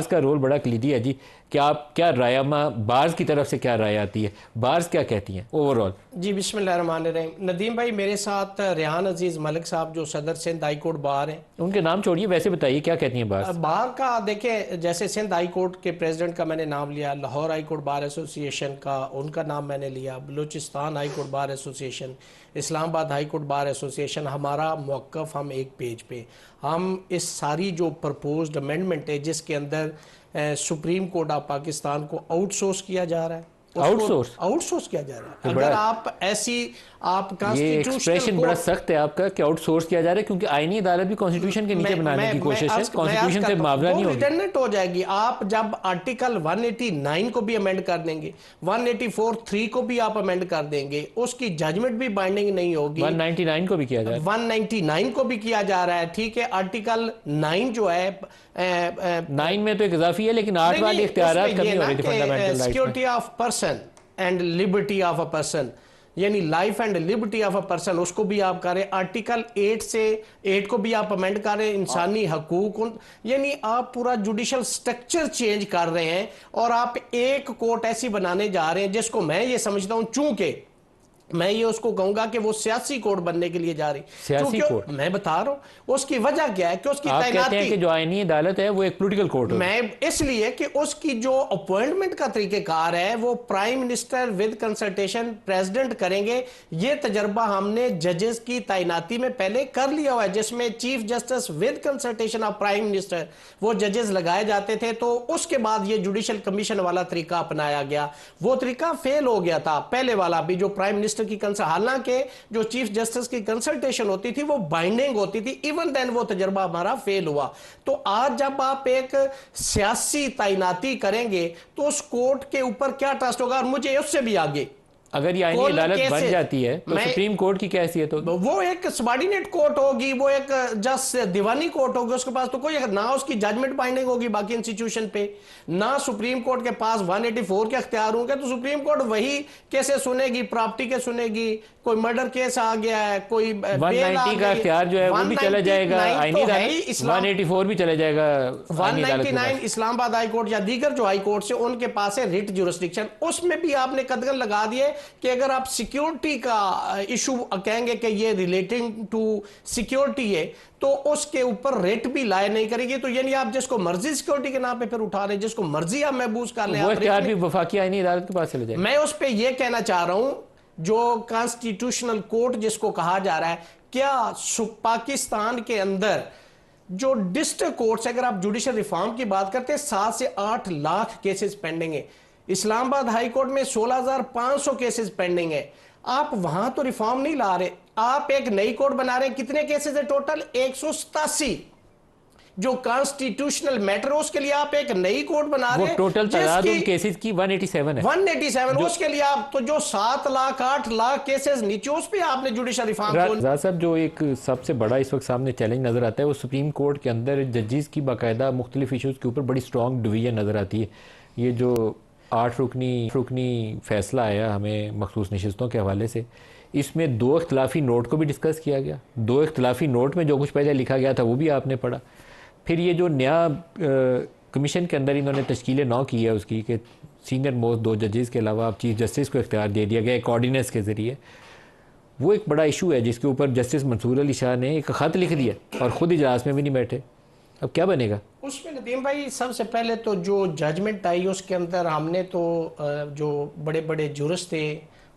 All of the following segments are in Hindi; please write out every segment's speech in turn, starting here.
का रोल बड़ा क्लिडी है जी। क्या रायमा बार्स की तरफ से क्या राय आती है, बार्स क्या कहती हैं ओवरऑल? जी बिस्मिल्लाहिर्रहमानिर्रहीम। नदीम भाई, मेरे साथ रेहान अजीज़ मलिक साहब जो सदर सिंध हाई कोर्ट बार हैं। उनके नाम छोड़िए, वैसे बताइए क्या कहती हैं बार्स? बार का देखें, जैसे सिंध हाई कोर्ट के प्रेसिडेंट का मैंने नाम लिया, Lahore high court bar association का उनका नाम मैंने लिया, Balochistan high court bar association, Islamabad high court bar association. हमारा मौक़िफ़ हम एक पेज पे, हम इस सारी जो प्रपोज्ड अमेंडमेंट है जिसके अंदर सुप्रीम कोर्ट ऑफ पाकिस्तान को आउटसोर्स किया जा रहा है, आउटसोर्स किया जा रहा है। अगर आप ऐसी आप ये एक्सप्रेशन बड़ा सख्त है आपका कि आउटसोर्स किया जा रहा है, क्योंकि आईनी अदालत भी कॉन्स्टिट्यूशन के नीचे बनाने की कोशिश है, कॉन्स्टिट्यूशन से मामला नहीं होगा, रिटर्नेट हो जाएगी। आप जब आर्टिकल 189 को भी अमेंड कर देंगे, 184(3) को भी आप अमेंड कर देंगे, उसकी जजमेंट भी बाइंडिंग नहीं होगी। 199 को भी किया जा रहा है, 199 को भी किया जा रहा है, ठीक है। आर्टिकल 9 जो है 9 में तो एक इजाफी है, लेकिन 8 वाली इख्तियारात कमी हो रही थी फंडामेंटल राइट्स में। Security of person and liberty of a person, यानी life and liberty of a person, उसको भी आप करें। आर्टिकल 8 को भी आप अमेंड करें, इंसानी हकूक, यानी आप पूरा जुडिशल स्ट्रक्चर चेंज कर रहे हैं। और आप एक कोर्ट ऐसी बनाने जा रहे हैं जिसको मैं ये समझता हूं, चूंकि मैं ये उसको कहूंगा कि वो सियासी कोर्ट बनने के लिए जा रही। सियासी कोर्ट मैं बता रहा हूं उसकी वजह क्या है कि उसकी आप कहते हैं कि जो आईनी अदालत है वो एक पॉलिटिकल कोर्ट है। मैं इसलिए कि उसकी जो अपॉइंटमेंट का तरीकेकार है वो prime minister with consultation president करेंगे। ये तजर्बा हमने जजेस की तैनाती में पहले कर लिया हुआ है, जिसमें chief justice with consultation of prime minister वो जजेस लगाए जाते थे। तो उसके बाद ये जुडिशल कमीशन वाला तरीका अपनाया गया, वो तरीका फेल हो गया था पहले वाला भी, जो प्राइम मिनिस्टर की हालांकि जो चीफ जस्टिस की कंसल्टेशन होती थी वो बाइंडिंग होती थी, इवन देन वो तजर्बा हमारा फेल हुआ। तो आज जब आप एक सियासी तैनाती करेंगे तो उस कोर्ट के ऊपर क्या ट्रस्ट होगा? और मुझे उससे भी आगे, अगर ये आईनी अदालत बन जाती है तो सुप्रीम कोर्ट की क्या हैसियत होगी? वो एक सबॉर्डिनेट कोर्ट होगी, वो एक जस्ट दीवानी कोर्ट होगी। उसके पास तो कोई ना उसकी जजमेंट बाइंडिंग होगी बाकी इंस्टीट्यूशन पे, ना सुप्रीम कोर्ट के पास 184 के अख्तियार होंगे। तो सुप्रीम कोर्ट वही केसेस सुनेगी, प्रॉपर्टी के सुनेगी, कोई मर्डर केस आ गया है, कोई 190 का अख्तियार जो है वो भी चला जाएगा आईनी अदालत, 184 भी चला जाएगा 199 इस्लामाबाद हाई कोर्ट या दीगर जो हाई कोर्ट से उनके पास है रिट जुरिस्डिक्शन। उसमें भी आपने कदगन लगा दिए कि अगर आप सिक्योरिटी का इशू कहेंगे कि ये रिलेटिंग टू सिक्योरिटी है तो उसके ऊपर रेट भी लाए नहीं करेगी। तो यानी आप जिसको मर्जी सिक्योरिटी के नाम पे फिर उठा रहे, जिसको मर्जी आप महबूज कर लें, वो इख्तियार भी वफाकी आईनी अदालत के पास चले जाएगा। मैं उस पर यह कहना चाह रहा हूं, जो कॉन्स्टिट्यूशनल कोर्ट जिसको कहा जा रहा है, क्या पाकिस्तान के अंदर जो डिस्ट्रिक्ट कोर्ट्स, अगर आप जुडिशल रिफॉर्म की बात करते हैं, 7 से 8 लाख केसेस पेंडिंग है। इस्लामाबाद हाई कोर्ट में 16,500 केसेस पेंडिंग है। आप वहां तो रिफॉर्म नहीं ला रहे, आप एक नई कोर्ट बना रहे हैं। कितने केसेस है टोटल? 187। जो कॉन्स्टिट्यूशनल मैटर उसके लिए आप एक नई कोर्ट बना रहे हैं। टोटल तादाद उन केसेस की 187 है। 187 उसके लिए आप तो जो 7 लाख 8 लाख केसेस नीचे, उस पे आपने जुडिशल रिफॉर्म। साहब, जो एक सबसे बड़ा इस वक्त सामने चैलेंज नजर आता है वो सुप्रीम कोर्ट के अंदर जजेस की बाकायदा मुख्तलिफ इशूज के ऊपर बड़ी स्ट्रॉन्ग डिवीजन नजर आती है। ये जो 8 रुकनी फैसला आया हमें मखसूस नशिस्तों के हवाले से, इसमें 2 इख्तलाफी नोट को भी डिस्कस किया गया। 2 इख्तलाफी नोट में जो कुछ पहले लिखा गया था वो भी आपने पढ़ा। फिर ये जो नया कमीशन के अंदर इन्होंने तश्कील 9 की है उसकी कि सीनियर मोस्ट 2 जजेस के अलावा आप चीफ जस्टिस को इख्तियार दे दिया गया एक ऑर्डिनेंस के ज़रिए। वो एक बड़ा इशू है जिसके ऊपर जस्टिस मंसूर अली शाह ने एक ख़त लिख दिया और ख़ुद इजलास में भी नहीं बैठे। अब क्या बनेगा उसमें? नदीम भाई, सबसे पहले तो जो जजमेंट आई उसके अंदर हमने तो जो बड़े बड़े जुरिस्ट थे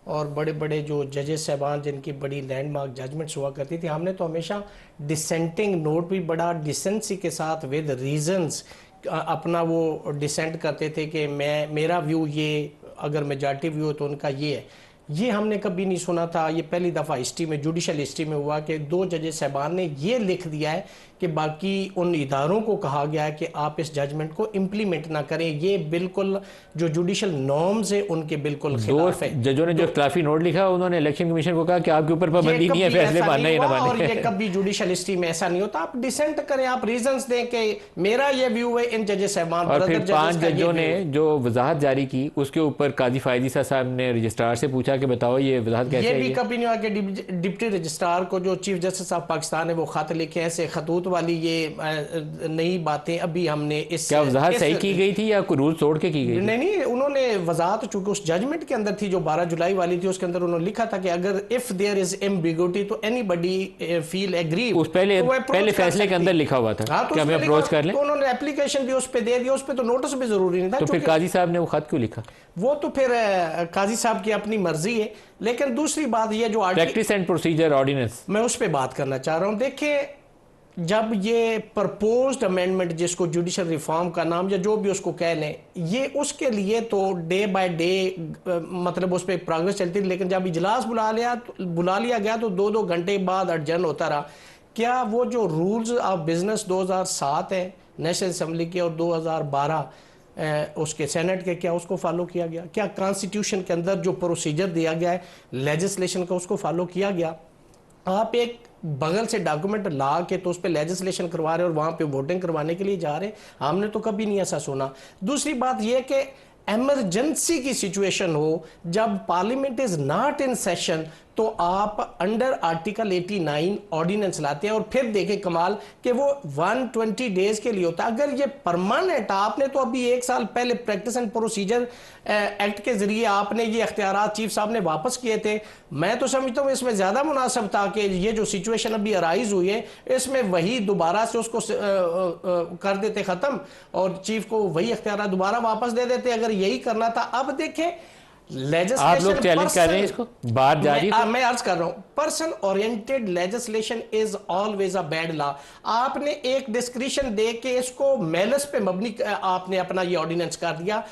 और बड़े बड़े जो जजेस साहबान जिनकी बड़ी लैंडमार्क जजमेंट्स हुआ करती थी, हमने तो हमेशा डिसेंटिंग नोट भी बड़ा डिसेंसी के साथ विद रीजंस अपना वो डिसेंट करते थे कि मेरा व्यू ये, अगर मेजॉरिटी व्यू है तो उनका ये है। ये हमने कभी नहीं सुना था। ये पहली दफ़ा हिस्ट्री में, जुडिशल हिस्ट्री में हुआ कि 2 जजेस साहबान ने ये लिख दिया है कि बाकी उन इदारों को कहा गया है कि आप इस जजमेंट को इम्प्लीमेंट ना करें। ये बिल्कुल जो जुडिशल नॉर्म्स है उनके बिल्कुल खिलाफ है। जजों ने जो इख्तिलाफी नोट लिखा उन्होंने इलेक्शन कमीशन को कहा कि आपके ऊपर पाबंदी नहीं है, फैसले मानना ही ना माने। और ये कभी जुडिशल हिस्ट्री में ऐसा नहीं होता। आप डिसेंट करें, आप रीजंस दें कि मेरा ये व्यू है, इन जजेस साहबान। और फिर 5 जजों ने जो वजाहत जारी की उसके ऊपर काजी फायदी साहब ने रजिस्ट्रार से पूछा कि बताओ ये वजाहत कैसे है। ये भी कभी नहीं हुआ कि डिप्टी रजिस्ट्रार को जो चीफ जस्टिस ऑफ पाकिस्तान है वो खत लिखे, ऐसे खतूत वाली ये नई बातें अभी हमने इस क्या वजाहत सही की गई थी या कोई रूल तोड़ के की गई थी? नहीं, उन्होंने वजाहत चूंकि उस जजमेंट के अंदर थी जो 12 जुलाई वाली थी, उसके अंदर उन्होंने लिखा था कि अगर इफ देयर इज एम्बिग्युइटी तो एनीबडी फील एग्री। उस पहले फैसले के अंदर लिखा हुआ था कि हमें अप्रोच कर लें, तो उन्होंने एप्लीकेशन भी उस पर दे दिया, उस पर तो नोटिस भी जरूरी नहीं था। तो फिर काजी साहब ने वो खत क्यों लिखा? वो तो फिर काजी साहब की अपनी मर्जी है। लेकिन दूसरी बात ये जो प्रैक्टिस एंड प्रोसीजर ऑर्डिनेंस, मैं उस पर बात करना चाह रहा हूं। देखिए, जब ये प्रपोज्ड अमेंडमेंट, जिसको जुडिशल रिफॉर्म का नाम या जो भी उसको कह लें, ये उसके लिए तो डे बाय डे मतलब उस पर प्रोग्रेस चलती थी, लेकिन जब इजलास बुला लिया गया तो 2-2 घंटे बाद अर्जन होता रहा। क्या वो जो रूल्स ऑफ बिजनेस 2007 है नेशनल असेंबली के और 2012 उसके सेनेट के, क्या उसको फॉलो किया गया? क्या कॉन्स्टिट्यूशन के अंदर जो प्रोसीजर दिया गया है लेजिस्लेशन का, उसको फॉलो किया गया? आप एक बगल से डॉक्यूमेंट ला के तो उस पर लेजिस्लेशन करवा रहे और वहां पे वोटिंग करवाने के लिए जा रहे, हमने तो कभी नहीं ऐसा सुना। दूसरी बात यह कि इमरजेंसी की सिचुएशन हो, जब parliament is not in session, तो आप अंडर आर्टिकल 89 ऑर्डिनेंस लाते हैं और फिर देखें कमाल कि वो 120 डेज के लिए होता है। अगर ये परमानेंट, आपने तो अभी 1 साल पहले प्रैक्टिस एंड प्रोसीजर एक्ट के जरिए आपने ये अख्तियारात चीफ साहब ने वापस किए थे। मैं तो समझता हूँ इसमें ज्यादा मुनासिब था कि ये जो सिचुएशन अभी अराइज हुई है, इसमें वही दोबारा से उसको कर देते खत्म और चीफ को वही अख्तियारात दोबारा वापस दे देते, अगर यही करना था। अब देखें, आप लोग चैलेंज कर रहे हैं इसको, बात जारी है। मैं अर्ज कर रहा हूं, person oriented legislation is always a bad law. आपने एक डिस्क्रिप्शन दे के इसको मेलस पे मबनी आपने अपना ये ऑर्डिनेंस कर दिया।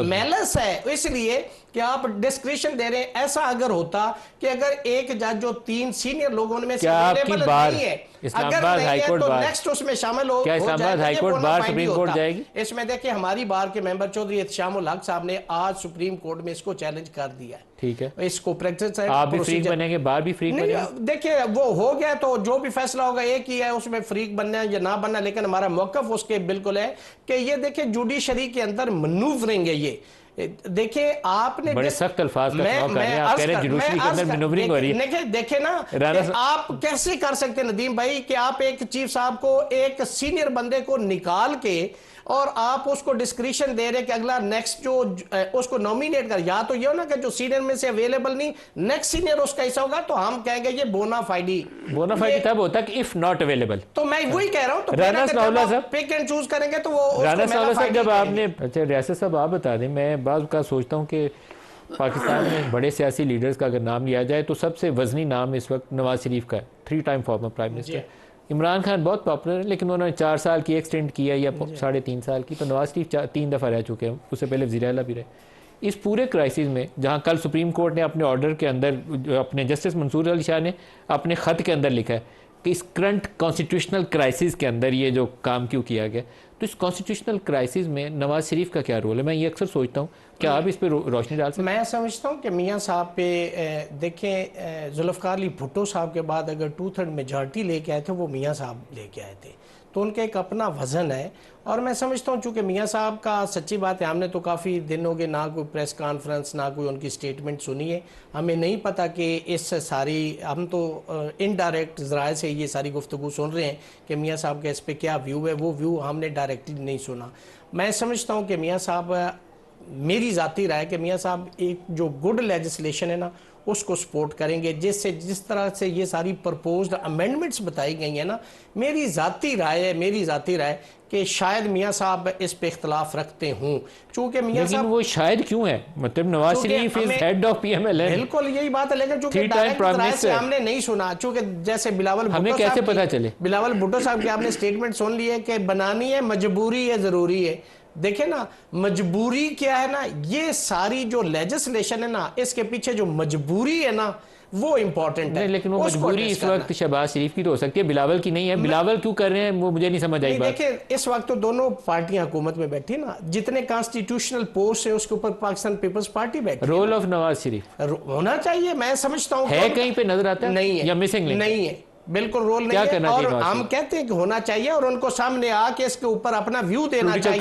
मेलस है इसलिए कि आप डिस्क्रिप्शन दे रहे हैं। ऐसा अगर होता कि अगर एक जज जो 3 सीनियर लोगों में से अवेलेबल नहीं है, इस्लामाबाद हाईकोर्ट तो नेक्स्ट उसमें शामिल हो, क्या Islamabad high court bar supreme court जाएगी? इसमें देखिए, हमारी बार के मेंबर चौधरी एहतशामुल हक साहब ने आज सुप्रीम कोर्ट में इसको चैलेंज कर दिया है। ठीक है, इसको प्रैक्टिस आप भी फ्रीक बनेंगे, बार भी फ्रीक बनेंगे। देखिए, वो हो गया तो जो भी फैसला होगा एक ही है, उसमें फ्रीक बनना या ना बनना। लेकिन हमारा मौकफ उसके बिल्कुल है कि ये देखिए जुडिशरी के अंदर मनूवरिंग है। ये देखिए, आपने बड़े सख्त अल्फाज का इस्तेमाल कर रहे हैं, आप कह रहे हैं जुडिशरी के अंदर मैनूवरिंग हो रही है। देखे ना, आप कैसे कर सकते हैं नदीम भाई कि आप एक चीफ साहब को, एक सीनियर बंदे को निकाल के और आप उसको डिस्क्रिप्शन दे रहे कि अगला नेक्स्ट जो उसको नॉमिनेट कर, या तो ये हो ना कि जो सीनियर में से अवेलेबल नहीं, नेक्स्ट सीनियर उसका ऐसा होगा तो हम कहेंगे ये बोनाफाइडी तब होता कि इफ नॉट अवेलेबल। तो मैं वही कह रहा हूं, तो पिक एंड चूज करेंगे तो वो राना साहब जब आपने, अच्छा रियासत साहब आप बता दें, मैं बात का सोचता हूं कि पाकिस्तान में बड़े सियासी लीडर्स का अगर नाम लिया जाए तो सबसे वजनी नाम इस वक्त नवाज शरीफ का है, 3 time former prime minister. Imran Khan बहुत पॉपुलर है, लेकिन उन्होंने 4 साल की एक्सटेंड किया या 3.5 साल की, तो नवाज शरीफ 3 दफ़ा रह चुके हैं, उससे पहले वज़ीर आला भी रहे। इस पूरे क्राइसिस में, जहाँ कल सुप्रीम कोर्ट ने अपने ऑर्डर के अंदर, अपने जस्टिस मंसूर अली शाह ने अपने ख़त के अंदर लिखा है कि इस करंट कॉन्स्टिट्यूशनल क्राइसिस के अंदर ये जो काम क्यों किया गया, तो इस कॉन्स्टिट्यूशनल क्राइसिस में नवाज शरीफ का क्या रोल है? मैं ये अक्सर सोचता हूँ, क्या आप इस पर रोशनी डाल सकते हैं? मैं समझता हूँ कि मियाँ साहब पे देखें, जुल्फ़िकार अली भुट्टो साहब के बाद अगर 2/3 मेजॉरिटी लेके आए थे, वो मियाँ साहब लेके आए थे, तो उनका एक अपना वजन है। और मैं समझता हूँ चूँकि मियाँ साहब का, सच्ची बात है, हमने तो काफ़ी दिन हो गए ना कोई प्रेस कॉन्फ्रेंस ना कोई उनकी स्टेटमेंट सुनी है। हमें नहीं पता कि इस सारी, हम तो इनडायरेक्ट ज़राए से ये सारी गुफ्तगू सुन रहे हैं कि मियाँ साहब का इस पर क्या व्यू है, वो व्यू हमने डायरेक्टली नहीं सुना। मैं समझता हूँ कि मियाँ साहब, मेरी ज़ाती राय कि मियाँ साहब एक जो गुड लेजिस्लेशन है ना उसको सपोर्ट करेंगे, जिससे जिस तरह से ये सारी प्रपोज्ड अमेंडमेंट्स बताई गई हैं ना, मेरी ज़ाती राय कि शायद मियाँ साहब इस पे इख्तलाफ रखते हों। चूँकि मियाँ साहब, वो शायद क्यों है, मतलब Nawaz Sharif is head of PML, बिल्कुल यही बात है, लेकिन चूँकि डायरेक्ट राय से हमने नहीं सुना, चूँकि जैसे बिलावल हमें कैसे पता चले, बिलावल भुट्टो साहब की आपने स्टेटमेंट सुन ली है कि बनानी है, मजबूरी है, ज़रूरी है। देखे ना, मजबूरी क्या है ना, ये सारी जो लेजिस्लेशन है ना, इसके पीछे जो मजबूरी है ना, वो इंपॉर्टेंट है। लेकिन वो मजबूरी इस वक्त शहबाज शरीफ की तो हो सकती है, बिलावल की नहीं है। बिलावल क्यों कर रहे हैं वो मुझे नहीं समझ आई बात। देखिए, इस वक्त तो दोनों पार्टियां हुकूमत में बैठी ना, जितने कॉन्स्टिट्यूशनल पोस्ट है उसके ऊपर पाकिस्तान पीपल्स पार्टी बैठी। रोल ऑफ नवाज शरीफ होना चाहिए, मैं समझता हूँ है, कहीं पे नजर आता है नहीं है, या मिसिंग नहीं है, बिल्कुल रोल नहीं है, और हम कहते हैं कि होना चाहिए और उनको सामने आके इसके ऊपर अपना व्यू देना चाहिए।